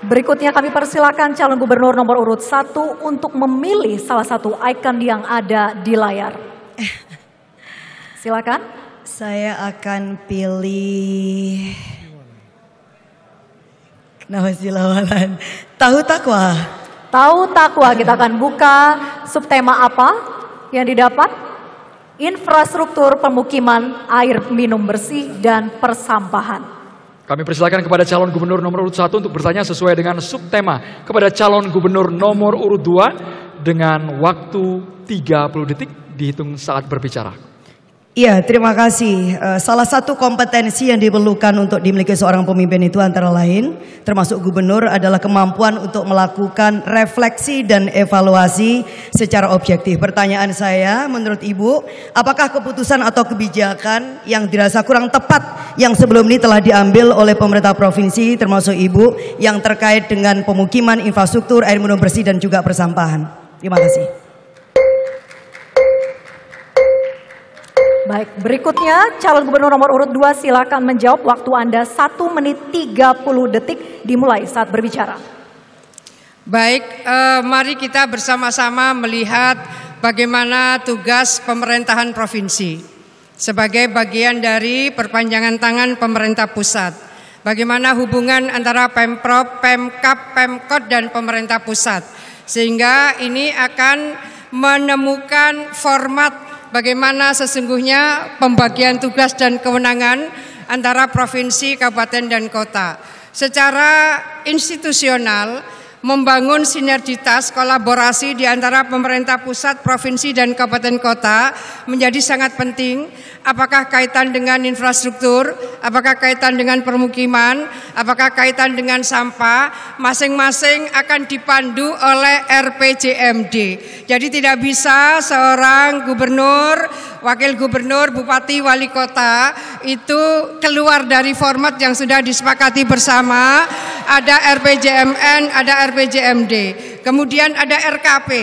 Berikutnya kami persilakan calon gubernur nomor urut 1 untuk memilih salah satu ikon yang ada di layar. Silakan. Saya akan pilih nama silawalan. Tahu takwa. Tahu takwa, kita akan buka subtema apa yang didapat? Infrastruktur pemukiman, air minum bersih, dan persampahan. Kami persilakan kepada calon gubernur nomor urut 1 untuk bertanya sesuai dengan subtema kepada calon gubernur nomor urut 2 dengan waktu 30 detik dihitung saat berbicara. Iya, terima kasih. Salah satu kompetensi yang diperlukan untuk dimiliki seorang pemimpin itu antara lain, termasuk gubernur, adalah kemampuan untuk melakukan refleksi dan evaluasi secara objektif. Pertanyaan saya, menurut Ibu, apakah keputusan atau kebijakan yang dirasa kurang tepat yang sebelum ini telah diambil oleh pemerintah provinsi, termasuk Ibu, yang terkait dengan pemukiman, infrastruktur, air minum bersih, dan juga persampahan? Terima kasih. Baik, berikutnya calon gubernur nomor urut 2 silakan menjawab. Waktu Anda 1 menit 30 detik dimulai saat berbicara. Baik, mari kita bersama-sama melihat bagaimana tugas pemerintahan provinsi sebagai bagian dari perpanjangan tangan pemerintah pusat. Bagaimana hubungan antara Pemprov, Pemkab, Pemkot, dan pemerintah pusat. Sehingga ini akan menemukan format bagaimana sesungguhnya pembagian tugas dan kewenangan antara provinsi, kabupaten, dan kota. Secara institusional, membangun sinergitas kolaborasi di antara pemerintah pusat, provinsi, dan kabupaten kota menjadi sangat penting. Apakah kaitan dengan infrastruktur, apakah kaitan dengan permukiman, apakah kaitan dengan sampah, masing-masing akan dipandu oleh RPJMD. Jadi tidak bisa seorang gubernur, wakil gubernur, bupati, wali kota itu keluar dari format yang sudah disepakati bersama. Ada RPJMN, ada RPJMD, kemudian ada RKP.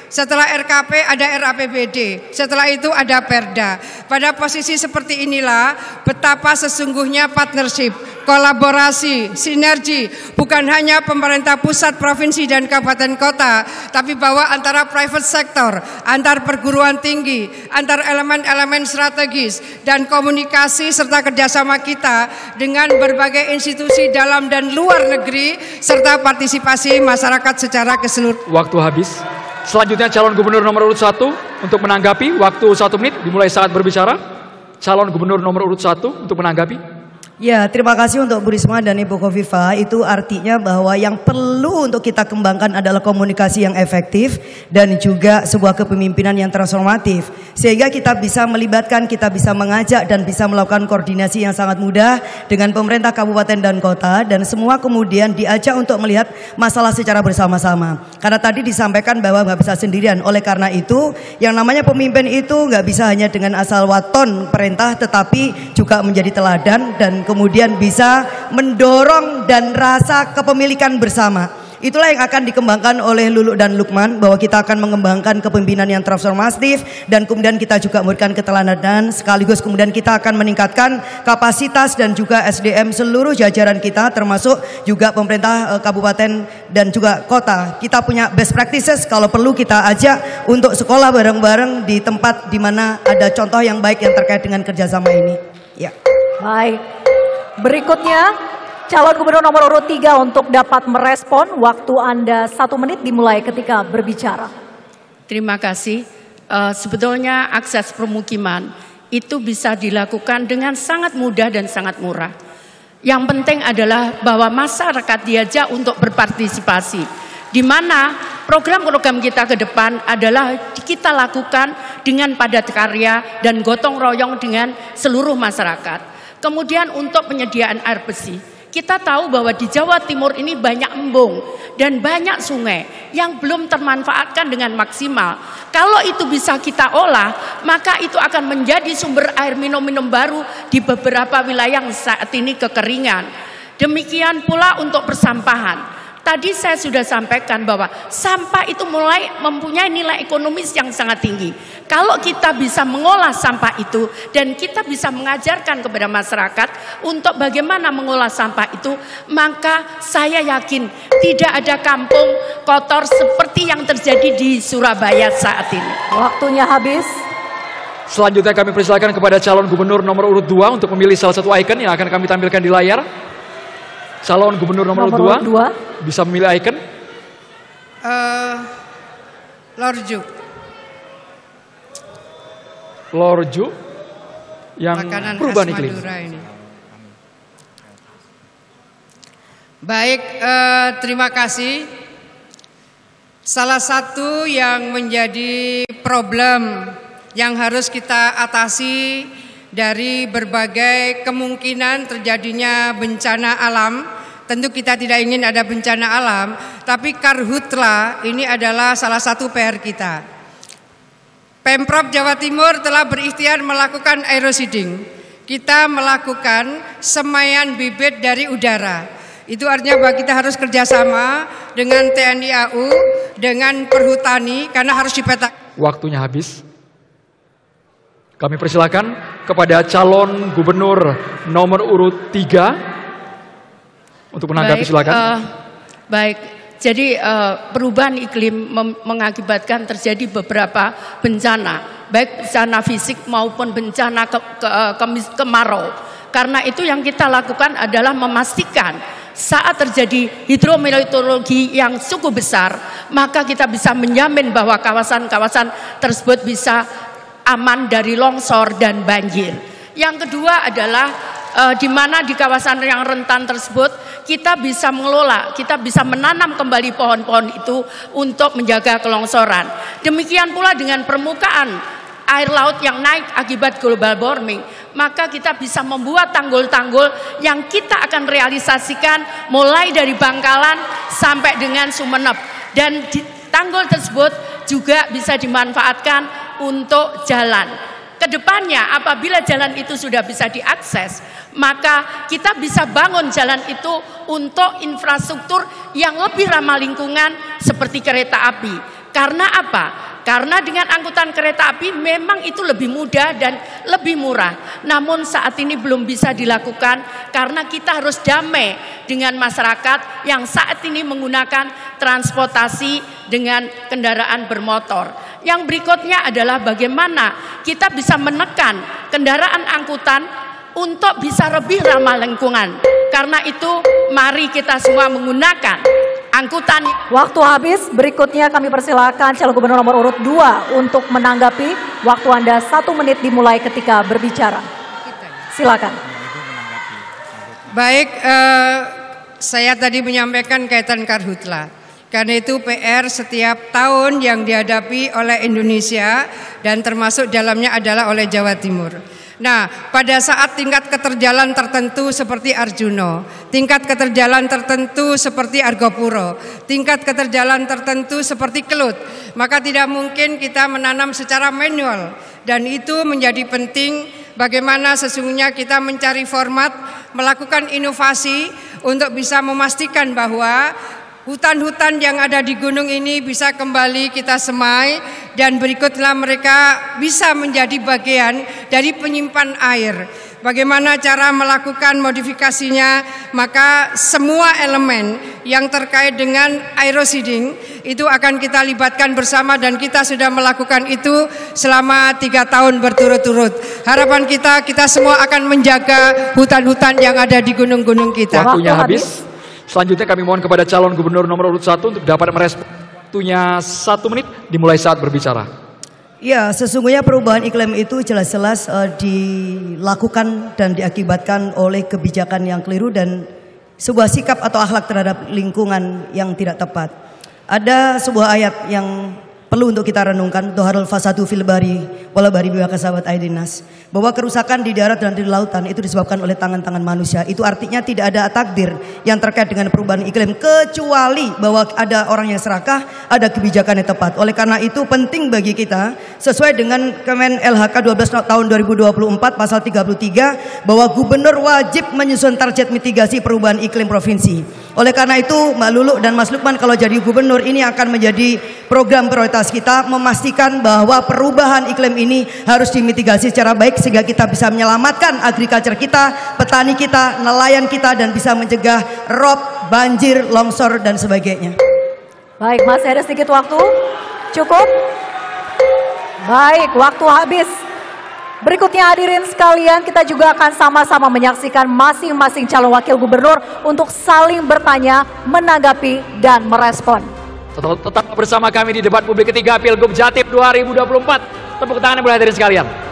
Setelah RKP ada RAPBD, setelah itu ada Perda. Pada posisi seperti inilah betapa sesungguhnya partnership, kolaborasi, sinergi bukan hanya pemerintah pusat, provinsi, dan kabupaten kota, tapi bahwa antara private sector, antar perguruan tinggi, antar elemen-elemen strategis, dan komunikasi serta kerjasama kita dengan berbagai institusi dalam dan luar negeri, serta partisipasi masyarakat secara keseluruhan. Waktu habis. Selanjutnya calon gubernur nomor urut 1 untuk menanggapi, waktu 1 menit dimulai saat berbicara. Calon gubernur nomor urut 1 untuk menanggapi. Ya, terima kasih untuk Bu Risma dan Ibu Khofifah. Itu artinya bahwa yang perlu untuk kita kembangkan adalah komunikasi yang efektif dan juga sebuah kepemimpinan yang transformatif. Sehingga kita bisa melibatkan, kita bisa mengajak dan bisa melakukan koordinasi yang sangat mudah dengan pemerintah kabupaten dan kota, dan semua kemudian diajak untuk melihat masalah secara bersama-sama. Karena tadi disampaikan bahwa nggak bisa sendirian. Oleh karena itu, yang namanya pemimpin itu nggak bisa hanya dengan asal waton perintah, tetapi juga menjadi teladan dan kemudian bisa mendorong dan rasa kepemilikan bersama. Itulah yang akan dikembangkan oleh Lulu dan Lukman, bahwa kita akan mengembangkan kepemimpinan yang transformatif dan kemudian kita juga memberikan keteladanan, sekaligus kemudian kita akan meningkatkan kapasitas dan juga SDM seluruh jajaran kita, termasuk juga pemerintah kabupaten dan juga kota. Kita punya best practices, kalau perlu kita ajak untuk sekolah bareng-bareng di tempat di mana ada contoh yang baik yang terkait dengan kerjasama ini. Ya. Baik. Berikutnya calon gubernur nomor urut 3 untuk dapat merespon. Waktu Anda 1 menit dimulai ketika berbicara. Terima kasih. Sebetulnya akses permukiman itu bisa dilakukan dengan sangat mudah dan sangat murah. Yang penting adalah bahwa masyarakat diajak untuk berpartisipasi, di mana program-program kita ke depan adalah kita lakukan dengan padat karya dan gotong royong dengan seluruh masyarakat. Kemudian untuk penyediaan air bersih, kita tahu bahwa di Jawa Timur ini banyak embung dan banyak sungai yang belum termanfaatkan dengan maksimal. Kalau itu bisa kita olah, maka itu akan menjadi sumber air minum baru di beberapa wilayah yang saat ini kekeringan. Demikian pula untuk persampahan. Tadi saya sudah sampaikan bahwa sampah itu mulai mempunyai nilai ekonomis yang sangat tinggi. Kalau kita bisa mengolah sampah itu dan kita bisa mengajarkan kepada masyarakat untuk bagaimana mengolah sampah itu, maka saya yakin Tidak ada kampung kotor seperti yang terjadi di Surabaya saat ini. Waktunya habis. Selanjutnya kami persilakan kepada calon gubernur nomor urut 2 untuk memilih salah satu ikon yang akan kami tampilkan di layar. Calon gubernur nomor urut 2 bisa memilih ikon. Lorju. Lorju yang makanan perubahan khas iklim. Madura ini. Baik, terima kasih. Salah satu yang menjadi problem yang harus kita atasi dari berbagai kemungkinan terjadinya bencana alam. Tentu kita tidak ingin ada bencana alam, tapi karhutla ini adalah salah satu PR kita. Pemprov Jawa Timur telah berikhtiar melakukan aeroseeding. Kita melakukan semaian bibit dari udara. Itu artinya bahwa kita harus kerjasama dengan TNI AU, dengan perhutani, karena harus dipetakan. Waktunya habis. Kami persilakan kepada calon gubernur nomor urut 3 untuk menanggapi, silakan. Baik, jadi perubahan iklim mengakibatkan terjadi beberapa bencana, baik bencana fisik maupun bencana kemarau. Karena itu yang kita lakukan adalah memastikan saat terjadi hidrometeorologi yang cukup besar, maka kita bisa menjamin bahwa kawasan-kawasan tersebut bisa aman dari longsor dan banjir. Yang kedua adalah di mana di kawasan yang rentan tersebut kita bisa mengelola, kita bisa menanam kembali pohon-pohon itu untuk menjaga kelongsoran. Demikian pula dengan permukaan air laut yang naik akibat global warming, maka kita bisa membuat tanggul-tanggul yang kita akan realisasikan mulai dari Bangkalan sampai dengan Sumeneb, dan di tanggul tersebut juga bisa dimanfaatkan untuk jalan. Kedepannya apabila jalan itu sudah bisa diakses, maka kita bisa bangun jalan itu untuk infrastruktur yang lebih ramah lingkungan seperti kereta api. Karena apa? Karena dengan angkutan kereta api memang itu lebih mudah dan lebih murah. Namun saat ini belum bisa dilakukan karena kita harus damai dengan masyarakat yang saat ini menggunakan transportasi dengan kendaraan bermotor. Yang berikutnya adalah bagaimana kita bisa menekan kendaraan angkutan untuk bisa lebih ramah lingkungan. Karena itu mari kita semua menggunakan angkutan. Waktu habis, berikutnya kami persilakan calon gubernur nomor urut 2 untuk menanggapi. Waktu Anda 1 menit dimulai ketika berbicara. Silakan. Baik, saya tadi menyampaikan kaitan karhutla. Karena itu PR setiap tahun yang dihadapi oleh Indonesia dan termasuk dalamnya adalah oleh Jawa Timur. Nah, pada saat tingkat keterjalan tertentu seperti Arjuno, tingkat keterjalan tertentu seperti Argopuro, tingkat keterjalan tertentu seperti Kelut, maka tidak mungkin kita menanam secara manual. Dan itu menjadi penting bagaimana sesungguhnya kita mencari format, melakukan inovasi untuk bisa memastikan bahwa hutan-hutan yang ada di gunung ini bisa kembali kita semai dan berikutlah mereka bisa menjadi bagian dari penyimpan air. Bagaimana cara melakukan modifikasinya? Maka semua elemen yang terkait dengan aeroseeding itu akan kita libatkan bersama dan kita sudah melakukan itu selama 3 tahun berturut-turut. Harapan kita semua akan menjaga hutan-hutan yang ada di gunung-gunung kita. Waktunya habis. Selanjutnya kami mohon kepada calon gubernur nomor urut 1 untuk dapat merespon. Waktunya 1 menit dimulai saat berbicara. Ya, sesungguhnya perubahan iklim itu jelas-jelas dilakukan dan diakibatkan oleh kebijakan yang keliru dan sebuah sikap atau akhlak terhadap lingkungan yang tidak tepat. Ada sebuah ayat yang perlu untuk kita renungkan, Doharul fasadu fil bari wala bari bima kasabat aydinas, bahwa kerusakan di darat dan di lautan itu disebabkan oleh tangan-tangan manusia. Itu artinya tidak ada takdir yang terkait dengan perubahan iklim kecuali bahwa ada orang yang serakah, ada kebijakan yang tepat. Oleh karena itu penting bagi kita sesuai dengan Kemen LHK 12 tahun 2024 pasal 33 bahwa gubernur wajib menyusun target mitigasi perubahan iklim provinsi. Oleh karena itu Mbak Lulu dan Mas Lukman kalau jadi gubernur ini akan menjadi program prioritas kita, memastikan bahwa perubahan iklim ini harus dimitigasi secara baik sehingga kita bisa menyelamatkan agriculture kita, petani kita, nelayan kita dan bisa mencegah rob banjir, longsor dan sebagainya. Baik, masih ada sedikit waktu. Cukup? Baik, waktu habis. Berikutnya hadirin sekalian, kita juga akan sama-sama menyaksikan masing-masing calon wakil gubernur untuk saling bertanya, menanggapi, dan merespon. Tetap bersama kami di debat publik ketiga Pilgub Jatim 2024. Tepuk tangan boleh hadirin sekalian.